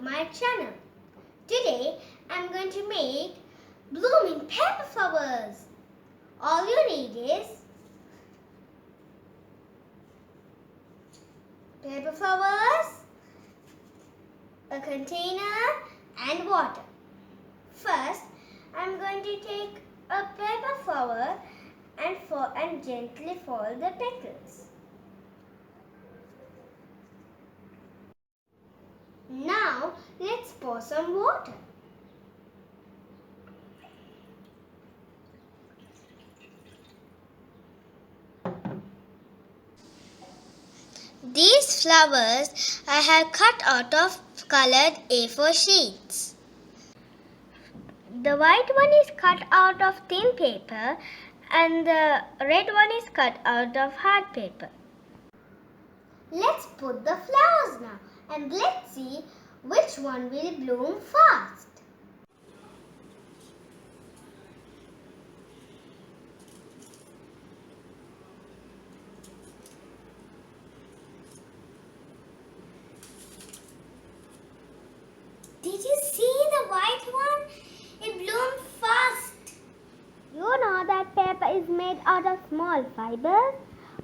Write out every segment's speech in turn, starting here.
to my channel. Today I'm going to make blooming paper flowers. All you need is paper flowers, a container and water. First I'm going to take a paper flower and gently fold the petals. Now let's pour some water. These flowers I have cut out of colored A4 sheets. The white one is cut out of thin paper and the red one is cut out of hard paper. Let's put the flowers now and let's see which one will bloom fast. Did you see the white one? It bloomed fast. You know that paper is made out of small fibers.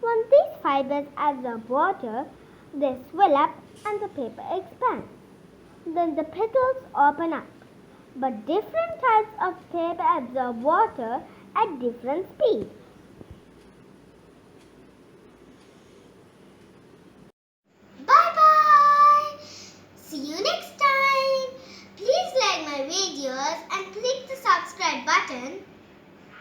Once these fibers absorb water, they swell up and the paper expands. Then the petals open up. But different types of paper absorb water at different speeds.